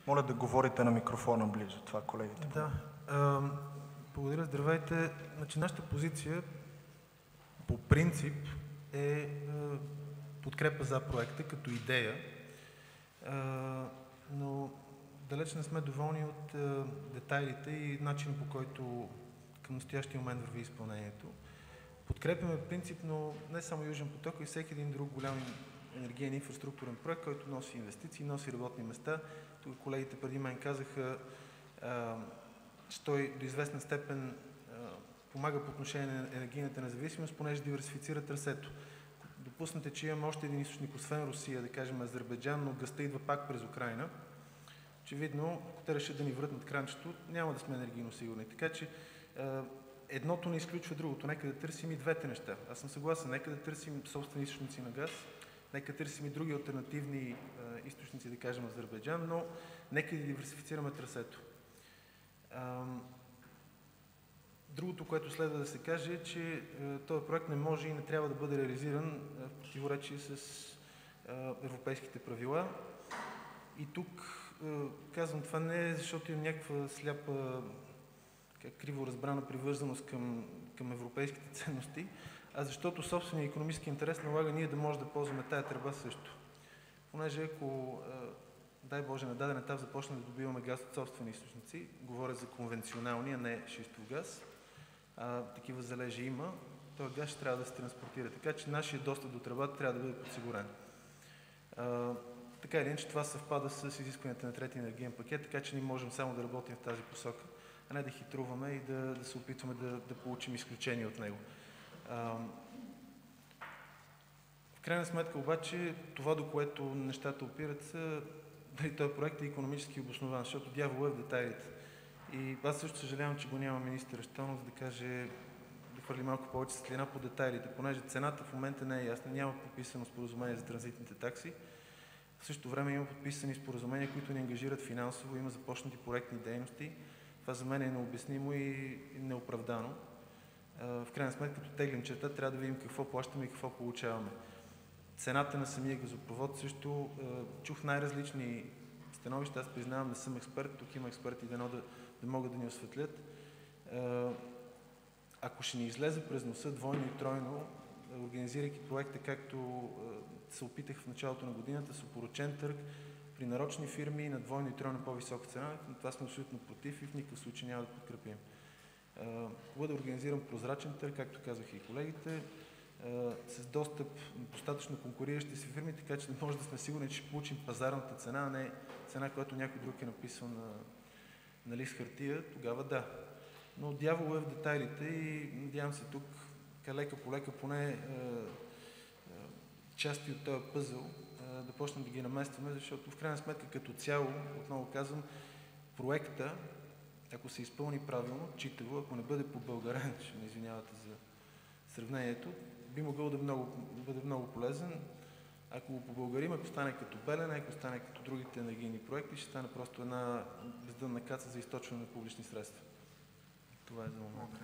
Моля да говорите на микрофона близо, това колегите. Да. Благодаря, здравейте. Значи, нашата позиция по принцип е подкрепа за проекта като идея, но далеч не сме доволни от детайлите и начина, по който към настоящия момент върви изпълнението. Подкрепяме принципно не само Южен поток, и всеки един друг голям енергиен инфраструктурен проект, който носи инвестиции, носи работни места. Тук колегите преди мен казаха, че той до известна степен помага по отношение на енергийната независимост, понеже диверсифицира трасето. Допуснете, че имаме още един източник, освен Русия, да кажем Азербайджан, но газта идва пак през Украйна. Очевидно, ако те решат да ни вратнат кранчето, няма да сме енергийно сигурни. Така че едното не изключва другото. Нека да търсим и двете неща. Аз съм съгласен. Нека да търсим собствени източници на газ, нека да търсим и други алтернативни източници, да кажем Азербайджан, но нека да диверсифицираме трасето. Другото, което следва да се каже, е, че този проект не може и не трябва да бъде реализиран в противоречие с европейските правила. И тук казвам това не е защото имам някаква сляпа, криво разбрана привързаност към европейските ценности, а защото собственият икономически интерес налага ние да може да ползваме тая тръба също. Понеже ако, дай Боже, на даден етап започнем да добиваме газ от собствени източници, говоря за конвенционални, а не шистов газ, такива залежи има, този газ ще трябва да се транспортира. Така че нашия достъп до тръбата трябва да бъде подсигурен. Така или иначе това съвпада с изискванията на третия енергиен пакет, така че ние можем само да работим в тази посока, а не да хитруваме и да се опитваме да получим изключение от него. В крайна сметка обаче това, до което нещата опират, са дали този проект е икономически обоснован, защото дявол е в детайлите. И аз също съжалявам, че го няма министър Щонов, за да каже, да хвърли малко повече светлина по детайлите, понеже цената в момента не е ясна, няма подписано споразумение за транзитните такси. В същото време има подписани споразумения, които ни ангажират финансово, има започнати проектни дейности. Това за мен е необяснимо и неоправдано. В крайна сметка, като теглим черта, трябва да видим какво плащаме и какво получаваме. Цената на самия газопровод също чух най-различни становища. Аз признавам, не съм експерт, тук има експерти да могат да ни осветлят. Ако ще ни излезе през носа двойно и тройно, организирайки проекта, както се опитах в началото на годината, с опорочен търг, при нарочни фирми на двойно и тройно по-висока цена, но това сме абсолютно против и в никакъв случай няма да подкрепим. Бъде организиран прозрачен търг, както казаха и колегите, с достъп на достатъчно конкуриращи си фирми, така че да може да сме сигурни, че ще получим пазарната цена, а не цена, която някой друг е написал на лист хартия, тогава да. Но дявол е в детайлите и надявам се тук лека по лека поне части от този пъзъл да почнем да ги наместваме, защото в крайна сметка като цяло, отново казвам, проекта, ако се изпълни правилно, читаво, ако не бъде по-българен, ще ме извинявате за сравнението, би могъл да бъде много полезен. Ако го побългарим, ако стане като Белене, ако стане като другите енергийни проекти, ще стане просто една бездънна каца за източване на публични средства. Това е за момента.